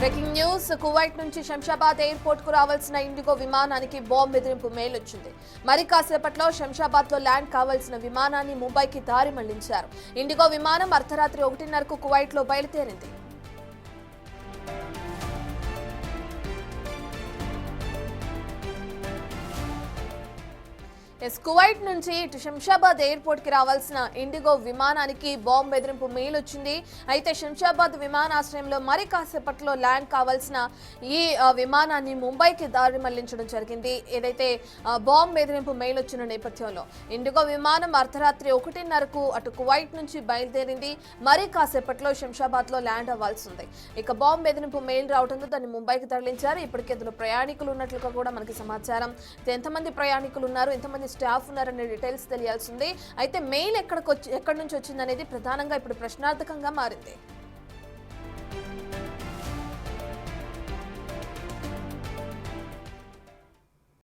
Breaking news. Kuwait నుంచి Shamshabad airport కు రావాల్సిన ఇండిగో విమానానికి బాంబు బెదిరింపు మెయిల్ వచ్చింది. మరి కాసేపట్లో శంషాబాద్ లో ల్యాండ్ కావాల్సిన విమానాన్ని ముంబైకి దారి మళ్లించారు. ఇండిగో విమానం అర్ధరాత్రి 1:30కు కువైట్ లో బయలుదేరింది. కువైట్ నుంచి ఇటు శంషాబాద్ ఎయిర్పోర్ట్ కి రావాల్సిన ఇండిగో విమానానికి బాంబు బెదిరింపు మెయిల్ వచ్చింది. అయితే శంషాబాద్ విమానాశ్రయంలో మరి కాసేపట్లో ల్యాండ్ కావాల్సిన ఈ విమానాన్ని ముంబైకి దారి మళ్లించడం జరిగింది. ఏదైతే బాంబు బెదిరింపు మెయిల్ వచ్చిన నేపథ్యంలో ఇండిగో విమానం అర్ధరాత్రి 1:30కు అటు కువైట్ నుంచి బయలుదేరింది. మరి కాసేపట్లో శంషాబాద్ లో ల్యాండ్ అవ్వాల్సి ఉంది. ఇక బాంబు బెదిరింపు మెయిల్ రావడంతో దాన్ని ముంబైకి తరలించారు. ఇప్పటికే అందులో ప్రయాణికులు ఉన్నట్లుగా కూడా మనకి సమాచారం. ఎంతమంది ప్రయాణికులు ఉన్నారు, ఎంతమంది స్టాఫ్ ఉన్నారనే డీటెయిల్స్ తెలియాల్సింది. అయితే మెయిల్ ఎక్కడి నుంచి వచ్చిందనేది ప్రధానంగా ఇప్పుడు ప్రశ్నార్థకంగా మారింది.